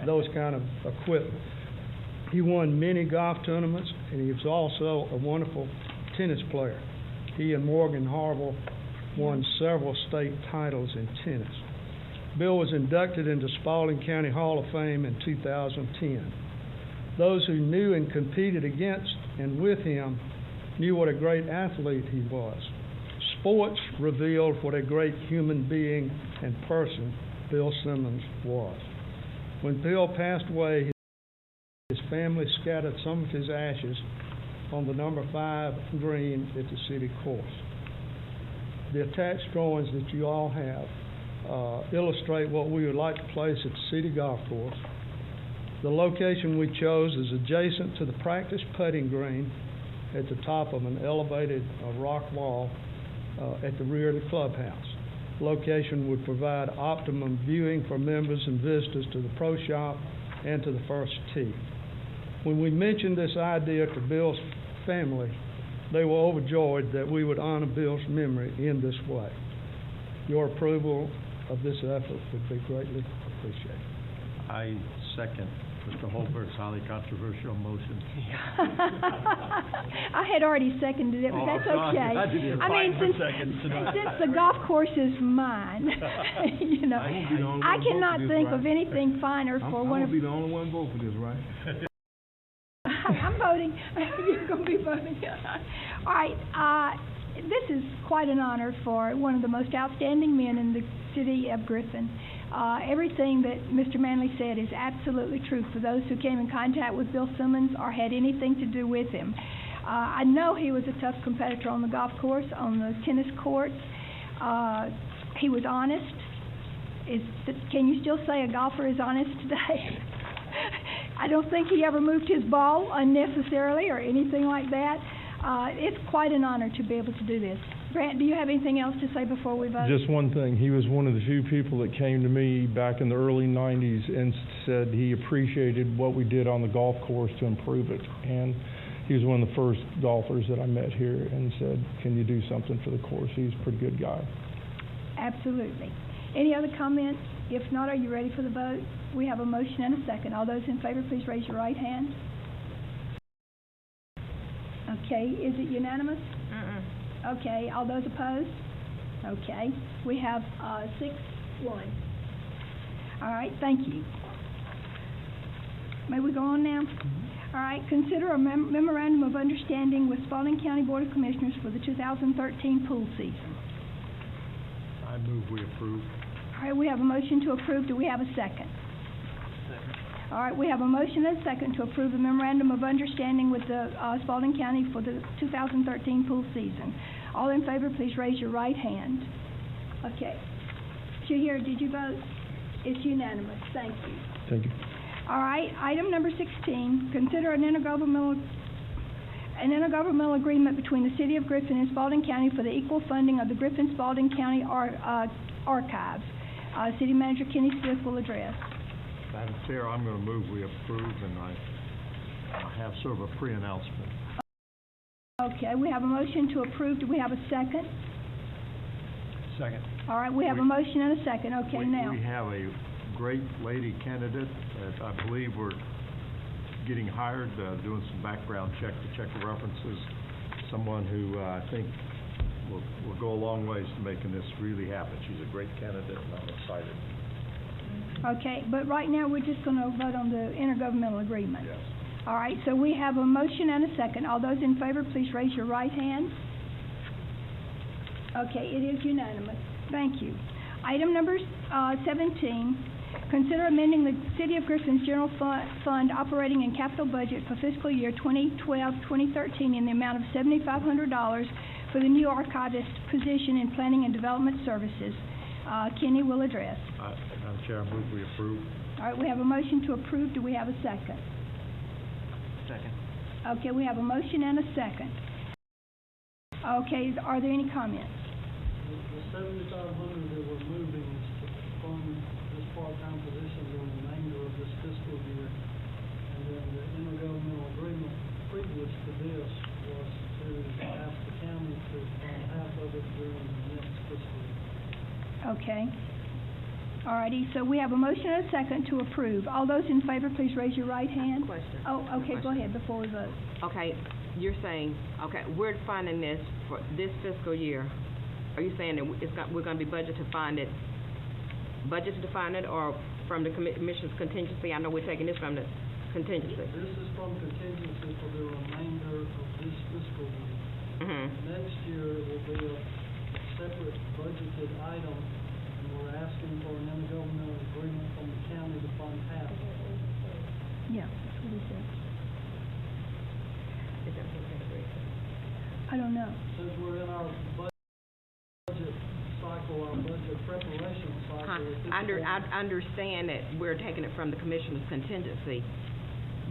those kind of equipment. He won many golf tournaments, and he was also a wonderful tennis player. He and Morgan Harville won several state titles in tennis. Bill was inducted into Spalding County Hall of Fame in 2010. Those who knew and competed against and with him knew what a great athlete he was. Sports revealed what a great human being and person Bill Simmons was. When Bill passed away, his family scattered some of his ashes on the number 5 green at the city course. The attached drawings that you all have illustrate what we would like to place at the city golf course. The location we chose is adjacent to the practice putting green at the top of an elevated rock wall at the rear of the clubhouse. Location would provide optimum viewing for members and visitors to the pro shop and to the first tee. When we mentioned this idea to Bill's family, they were overjoyed that we would honor Bill's memory in this way. Your approval of this effort would be greatly appreciated. I second Mr. Holbert's highly controversial motion. I had already seconded it, but that's okay. I mean, since the golf course is mine, you know, I cannot think of anything finer for one of. I'm gonna be the only one vote for this, right? I'm voting. You're going to be voting. All right. This is quite an honor for one of the most outstanding men in the city of Griffin. Everything that Mr. Manley said is absolutely true for those who came in contact with Bill Simmons or had anything to do with him. I know he was a tough competitor on the golf course, on the tennis courts. He was honest. Can you still say a golfer is honest today? I don't think he ever moved his ball unnecessarily or anything like that. It's quite an honor to be able to do this. Grant, do you have anything else to say before we vote? Just one thing. He was one of the few people that came to me back in the early 90s and said he appreciated what we did on the golf course to improve it. And he was one of the first golfers that I met here and said, can you do something for the course? He's a pretty good guy. Absolutely. Any other comments? If not, are you ready for the vote? We have a motion and a second. All those in favor, please raise your right hand. Okay, is it unanimous? Okay, all those opposed? Okay, we have 6-1. All right, thank you. May we go on now? All right, consider a memorandum of understanding with Spalding County Board of Commissioners for the 2013 pool season. I move we approve. All right, we have a motion to approve. Do we have a second? All right, we have a motion and a second to approve the memorandum of understanding with the Spalding County for the 2013 pool season. All in favor, please raise your right hand. Okay. Did you vote? It's unanimous. Thank you. Thank you. All right, item number 16, consider an intergovernmental an intergovernmental agreement between the City of Griffin and Spalding County for the equal funding of the Griffin-Spalding County Archives. City Manager Kenny Smith will address. Madam Chair, I'm going to move we approve, and I have sort of a pre-announcement. Okay, we have a motion to approve. Do we have a second? Second. All right, we have a motion and a second. Okay, now. We have a great lady candidate that I believe we're getting hired, doing some background check to check the references. Someone who I think will go a long ways to making this really happen. She's a great candidate, and I'm excited. Okay, but right now, we're just going to vote on the intergovernmental agreement. Yes. All right, so we have a motion and a second. All those in favor, please raise your right hand. Okay, it is unanimous. Thank you. Item number 17, consider amending the City of Griffin's General Fund operating and capital budget for fiscal year 2012-2013 in the amount of $7,500 for the new archivist position in Planning and Development Services. Kenny will address. Madam Chair, I move we approve. All right, we have a motion to approve. Do we have a second? Second. Okay, we have a motion and a second. Okay, are there any comments? The $7,500 that we're moving is to fund this part-time position during the remainder of this fiscal year. And then the intergovernmental agreement previous to this was to ask the county to fund half of it during the next fiscal year. Okay. All righty, so we have a motion and a second to approve. All those in favor, please raise your right hand. Question. Oh, okay, go ahead before we vote. Okay, you're saying, okay, we're funding this for this fiscal year. Are you saying that we're going to be budgeted to fund it, or from the commission's contingency? I know we're taking this from the contingency. This is from contingency for the remainder of this fiscal year. Next year, it will be a separate budgeted item, and we're asking for an intergovernmental agreement from the county to fund half. Yeah, that's what he said. Is that what we're agreeing? I don't know. Since we're in our budget cycle, our budget preparation cycle. I understand that we're taking it from the commissioner's contingency,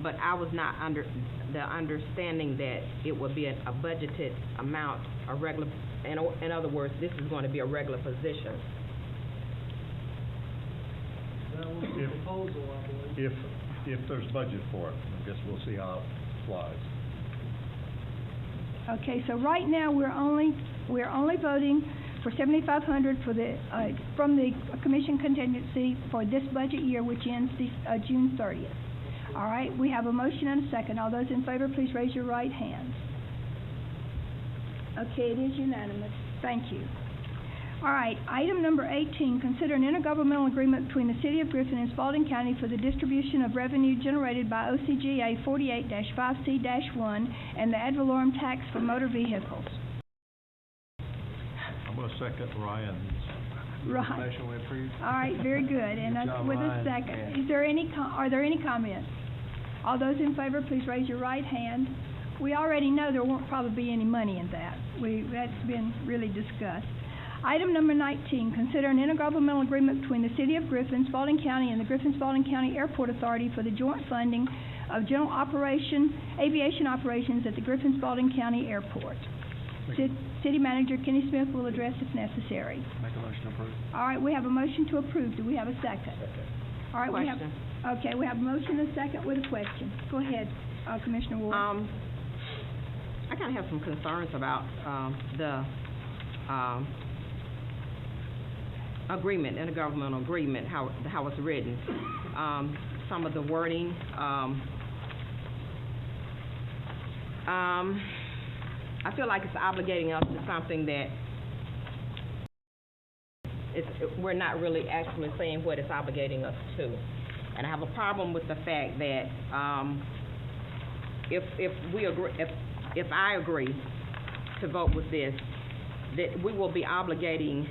but I was not under the understanding that it would be a budgeted amount, a regular, in other words, this is going to be a regular position. That was the proposal, I believe. If there's budget for it, I guess we'll see how it flies. Okay, so right now, we're only voting for $7,500 for the, from the commission contingency for this budget year, which ends June 30th. All right, we have a motion and a second. All those in favor, please raise your right hand. Okay, it is unanimous. Thank you. All right, item number 18, consider an intergovernmental agreement between the City of Griffin and Spalding County for the distribution of revenue generated by OCGA 48-5C-1 and the ad valorem tax for motor vehicles. I'm going to second Ryan's Right. motion we approved. All right, very good. And Good job, with a Ryan. second, is there any are there any comments? All those in favor, please raise your right hand. We already know there won't probably be any money in that. That's been really discussed. Item number 19, consider an intergovernmental agreement between the City of Griffin, Spalding County, and the Griffin-Spalding County Airport Authority for the joint funding of general aviation operations at the Griffin-Spalding County Airport. City Manager Kenny Smith will address if necessary. Make a motion to approve. All right, we have a motion to approve. Do we have a second? All right, we have a motion and a second with a question. Go ahead, Commissioner Ward. I kind of have some concerns about the agreement, intergovernmental agreement, how it's written. Some of the wording. I feel like it's obligating us to something that we're not really actually saying what it's obligating us to. And I have a problem with the fact that if I agree to vote with this, that we will be obligating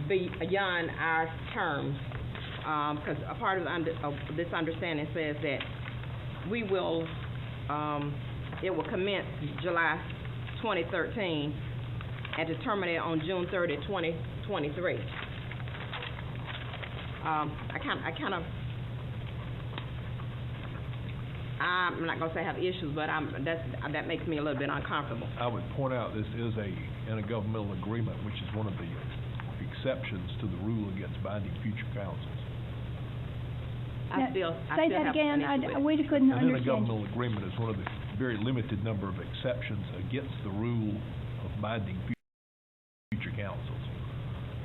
beyond our terms, because a part of this understanding says that we will, it will commence July 2013 and to terminate on June 30, 2023. I'm not gonna say I have issues, but that makes me a little bit uncomfortable. I would point out this is a intergovernmental agreement, which is one of the exceptions to the rule against binding future councils. Say that again. We couldn't An understand. intergovernmental agreement is one of the very limited number of exceptions against the rule of binding future councils.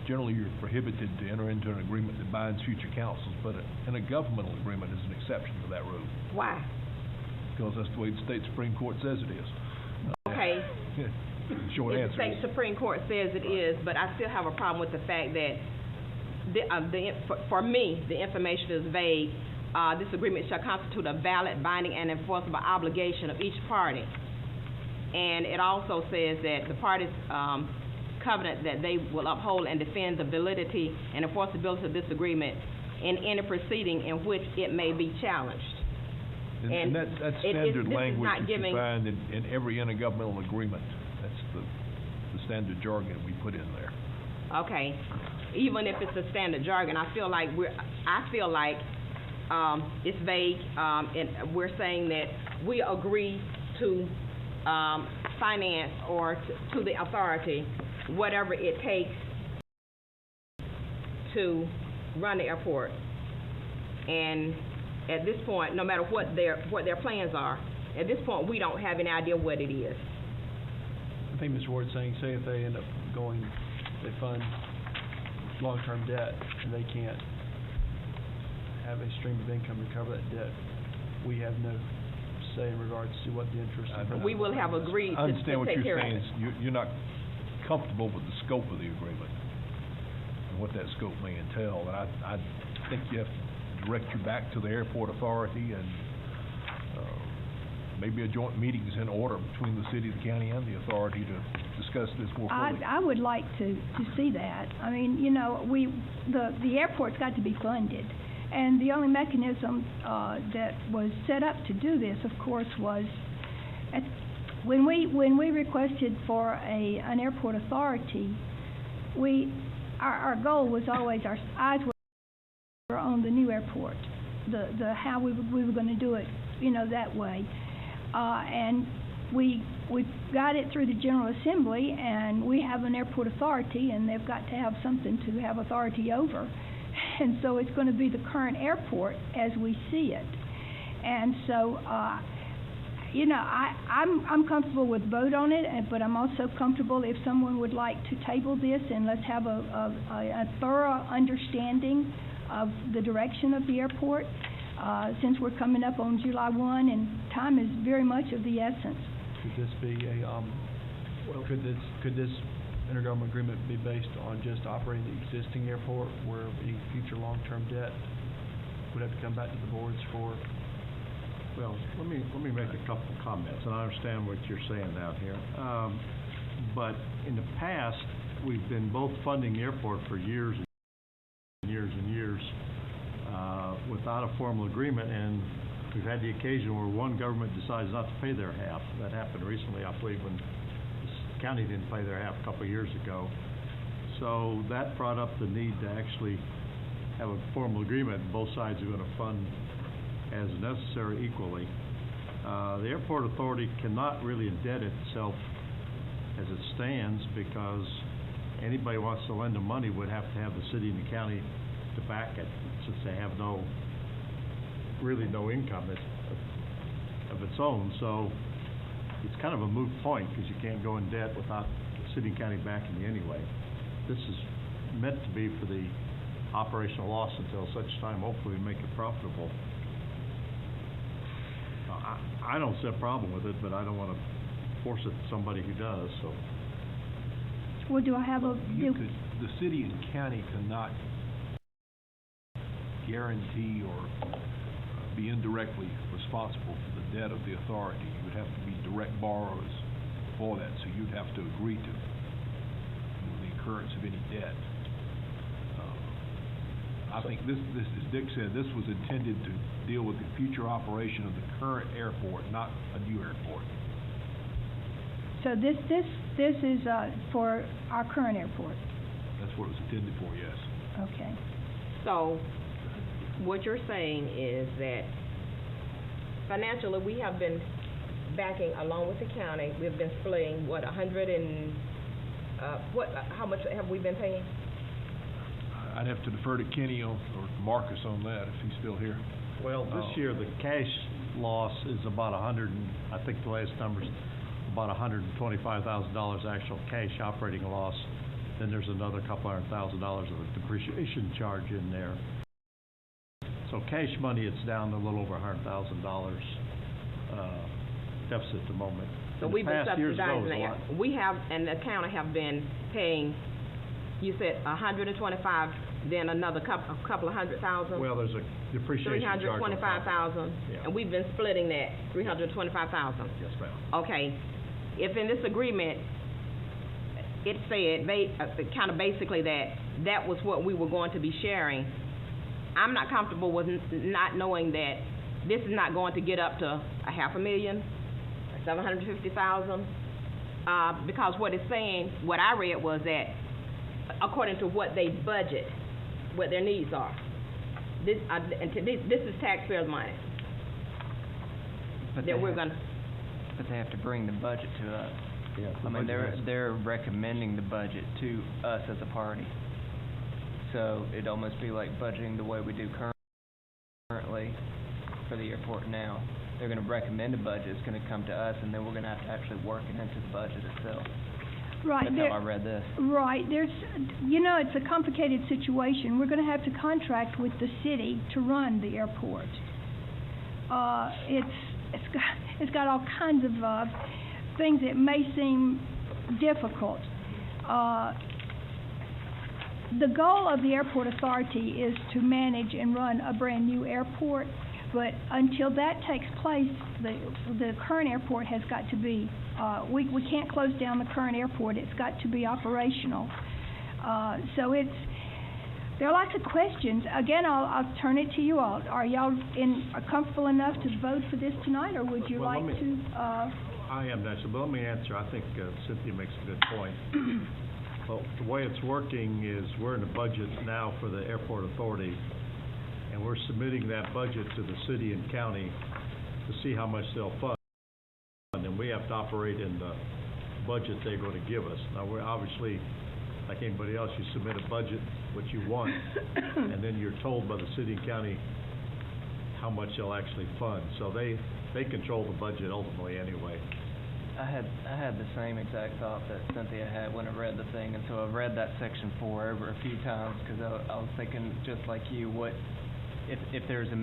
Generally, you're prohibited to enter into an agreement that binds future councils, but an intergovernmental agreement is an exception to that rule. Why? Because that's the way the state Supreme Court says it is. Okay. Short If answer the state Supreme Court says it is, but I still have a problem with the fact that for me, the information is vague. This agreement shall constitute a valid, binding, and enforceable obligation of each party. And it also says that the parties covenant that they will uphold and defend the validity and enforceability of this agreement in any proceeding in which it may be challenged. And that's standard language that you find in every intergovernmental agreement. That's the standard jargon we put in there. Okay. Even if it's a standard jargon, I feel like it's vague, and we're saying that we agree to finance or to the authority whatever it takes to run the airport. And at this point, no matter what their plans are, at this point we don't have any idea what it is. I think Mr. Ward's saying, say if they end up they fund long-term debt and they can't have a stream of income to cover that debt, we have no say in regards to what the interest is. We will have agreed I understand what take you're care saying of it. is you're not comfortable with the scope of the agreement and what that scope may entail. And I think you have to direct you back to the airport authority, and maybe a joint meeting is in order between the city, the county, and the authority to discuss this more fully. I would like to see that. I mean, the airport's got to be funded. And the only mechanism that was set up to do this, of course, was when we requested for an airport authority, our goal was always, our eyes were on the new airport, the how we were going to do it, that way. And we got it through the General Assembly, and we have an airport authority, and they've got to have something to have authority over. And so it's going to be the current airport as we see it. And so, I'm comfortable with vote on it, but I'm also comfortable if someone would like to table this and let's have a thorough understanding of the direction of the airport, since we're coming up on July 1 and time is very much of the essence. Could this be could this intergovernmental agreement be based on just operating the existing airport, where any future long-term debt would have to come back to the boards for? Well, let me make a couple of comments, and I understand what you're saying down here. But in the past, we've been both funding the airport for years and years and years without a formal agreement, and we've had the occasion where one government decides not to pay their half. That happened recently, I believe, when the county didn't pay their half a couple of years ago. So that brought up the need to actually have a formal agreement. Both sides are going to fund as necessary equally. The airport authority cannot really indebt itself as it stands, because anybody who wants to lend them money would have to have the city and the county to back it, since they have really no income of its own. So it's kind of a moot point, because you can't go in debt without the city and county backing you anyway. This is meant to be for the operational loss until such time, hopefully, we make it profitable. I don't see a problem with it, but I don't want to force it to somebody who does. So, well, do I have the city and county cannot guarantee or be indirectly responsible for the debt of the authority. You would have to be direct borrowers for that, so you'd have to agree to the incurrence of any debt. I think this, as Dick said, this was intended to deal with the future operation of the current airport, not a new airport. So this is for our current airport? That's what it was intended for, yes. Okay. So what you're saying is that financially, we have been backing, along with the county, we've been splitting, what, how much have we been paying? I'd have to defer to Kenny or Marcus on that if he's still here. Well, this year, the cash loss is about I think the last number's about $125,000 actual cash operating loss. Then there's another couple $100,000 of a depreciation charge in there. So cash money, it's down to a little over $100,000 deficit at the moment. So we've been subsidizing that. We have, and the county have been paying, you said 125, then another couple of $100,000? Well, there's a depreciation charge. 325,000, and we've been splitting that, 325,000. Yes, ma'am. Okay, if in this agreement, it said, kind of basically that was what we were going to be sharing, I'm not comfortable with not knowing that this is not going to get up to $500,000, $750,000, because what it's saying, what I read was that according to what they budget, what their needs are. This is taxpayers' money. But they have to bring the budget to us. Yeah, I mean, they're recommending the budget to us as a party. So it'd almost be like budgeting the way we do currently for the airport now. They're going to recommend a budget, it's going to come to us, and then we're going to have to actually work it into the budget itself. Right. That's how I read this. Right. It's a complicated situation. We're going to have to contract with the city to run the airport. It's got all kinds of things that may seem difficult. The goal of the airport authority is to manage and run a brand new airport, but until that takes place, the current airport has got to be, we can't close down the current airport. It's got to be operational. So there are lots of questions. Again, I'll turn it to you all. Are y'all comfortable enough to vote for this tonight, or would you like to? I am, naturally, but let me answer. I think Cynthia makes a good point. Well, the way it's working is we're in the budget now for the airport authority, and we're submitting that budget to the city and county to see how much they'll fund, and we have to operate in the budget they're going to give us. Now, we're obviously, like anybody else, you submit a budget, what you want, and then you're told by the city and county how much they'll actually fund. So they control the budget ultimately anyway. I had the same exact thought that Cynthia had when I read the thing, and so I've read that section 4 over a few times because I was thinking just like you, what if there's a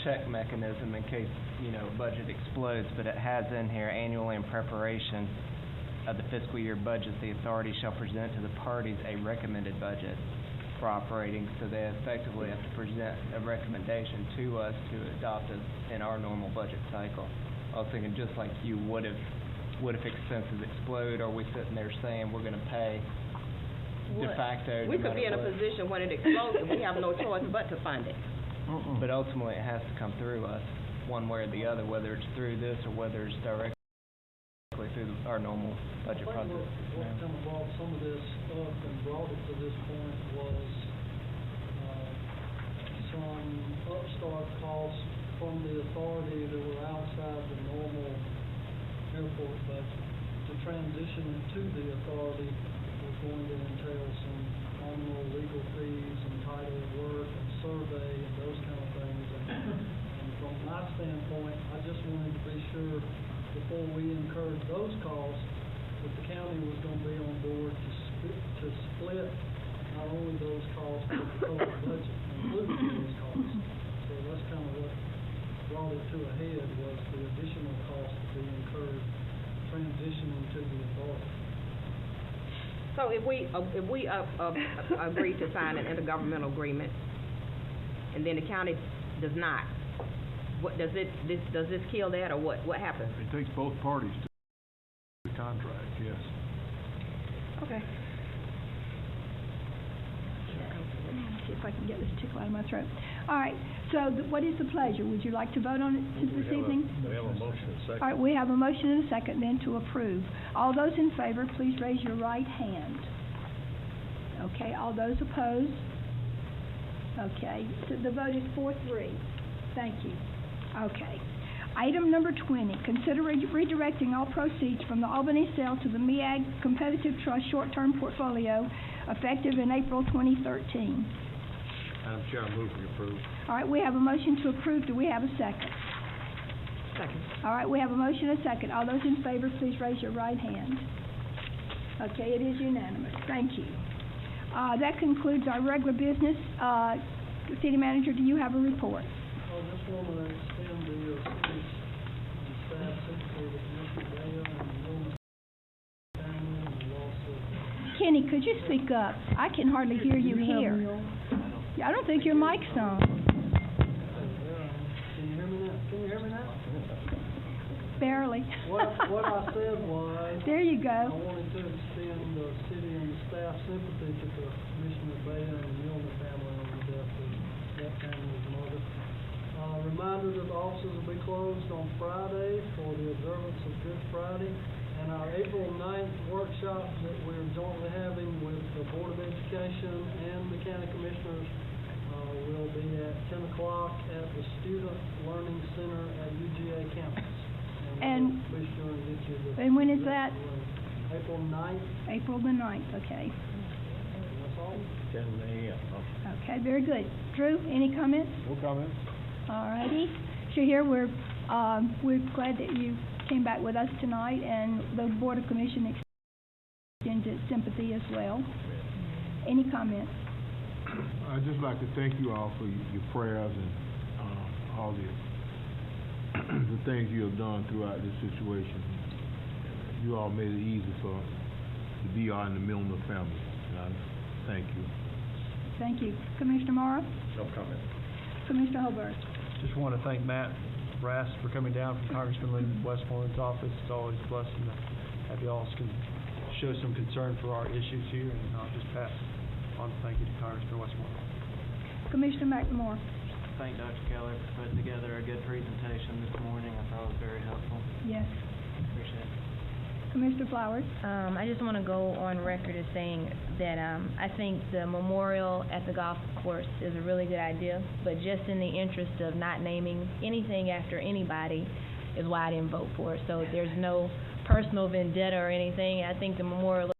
check mechanism in case budget explodes, but it has in here annually in preparation of the fiscal year budget, the authority shall present to the parties a recommended budget for operating, so they effectively have to present a recommendation to us to adopt in our normal budget cycle. I was thinking just like you would if expenses explode, or we sitting there saying we're going to pay de facto. We could be in a position when it explodes and we have no choice but to fund it. But ultimately it has to come through us one way or the other, whether it's through this or whether it's directly through our normal budget process. What kind of brought some of this up and brought it to this point was some upstart costs from the authority that were outside the normal airport budget. To transition it to the authority was going to entail some nominal legal fees and title work and survey and those kind of things. And from my standpoint, I just wanted to be sure before we incurred those costs that the county was going to be on board to split not only those costs but the total budget, including those costs. So that's kind of what brought it to a head, was the additional costs to be incurred transitioning to the authority. So if we agree to sign an intergovernmental agreement, and then the county does not, what does this kill that, or what happens? It takes both parties to the contract, yes. Okay. Let me see if I can get this tickle out of my throat. All right, so what is the pleasure? Would you like to vote on it this evening? We have a motion and a second. All right, we have a motion and a second then to approve. All those in favor, please raise your right hand. Okay, all those opposed? Okay, so the vote is 4-3. Thank you. Okay. Item number 20, consider redirecting all proceeds from the Albany sale to the MEAG Competitive Trust short-term portfolio effective in April 2013. Madam Chair, I move we approve. All right, we have a motion to approve. Do we have a second? Second. All right, we have a motion and a second. All those in favor, please raise your right hand. Okay, it is unanimous. Thank you. That concludes our regular business. City Manager, do you have a report? I just want to extend the city's staff sympathy with Mr. Baya and the Wilmer family and the loss of... Kenny, could you speak up? I can hardly hear you here. I don't think your mic's on. Can you hear me now? Can you hear me now? Barely. What I said was... There you go. I wanted to extend the city and the staff sympathy to the Commissioner Baya and the Milner family on the death of that family's mother. Reminder that the offices will be closed on Friday for the observance of Good Friday. And our April 9th workshop that we're jointly having with the Board of Education and the County Commissioners will be at 10 o'clock at the Student Learning Center at UGA campus. And be sure and get you the... And when is that? April 9th. April the 9th, okay. That's all. 10 a.m. Okay, very good. Drew, any comments? No comments. All righty. So here we're glad that you came back with us tonight, and the Board of Commission extended sympathy as well. Any comments? I'd just like to thank you all for your prayers and all the things you have done throughout this situation. You all made it easy for the DR and the Milner family. And I thank you. Thank you. Commissioner Morrow? No comment. Commissioner Hobart? Just want to thank Matt Brass for coming down from Congressman Lynn Westmoreland's office. It's always a blessing to have you all show some concern for our issues here, and I'll just pass on thank you to Congressman Westmoreland. Commissioner McLemore? Thank Dr. Keller for putting together a good presentation this morning. I thought it was very helpful. Yes. Appreciate it. Commissioner Flowers? I just want to go on record as saying that I think the memorial at the golf course is a really good idea, but just in the interest of not naming anything after anybody is why I didn't vote for it. So there's no personal vendetta or anything. I think the memorial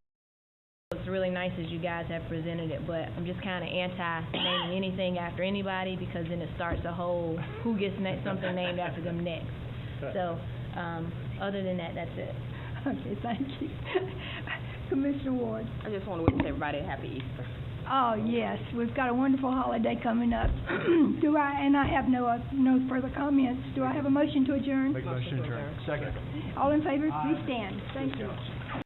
looks really nice as you guys have presented it, but I'm just kind of anti-naming anything after anybody, because then it starts a whole who gets something named after them next. So other than that, that's it. Okay, thank you. Commissioner Ward? I just want to wish everybody a happy Easter. Oh, yes, we've got a wonderful holiday coming up. I have no further comments. Do I have a motion to adjourn? Make a motion to adjourn. Second. All in favor, please stand. Thank you.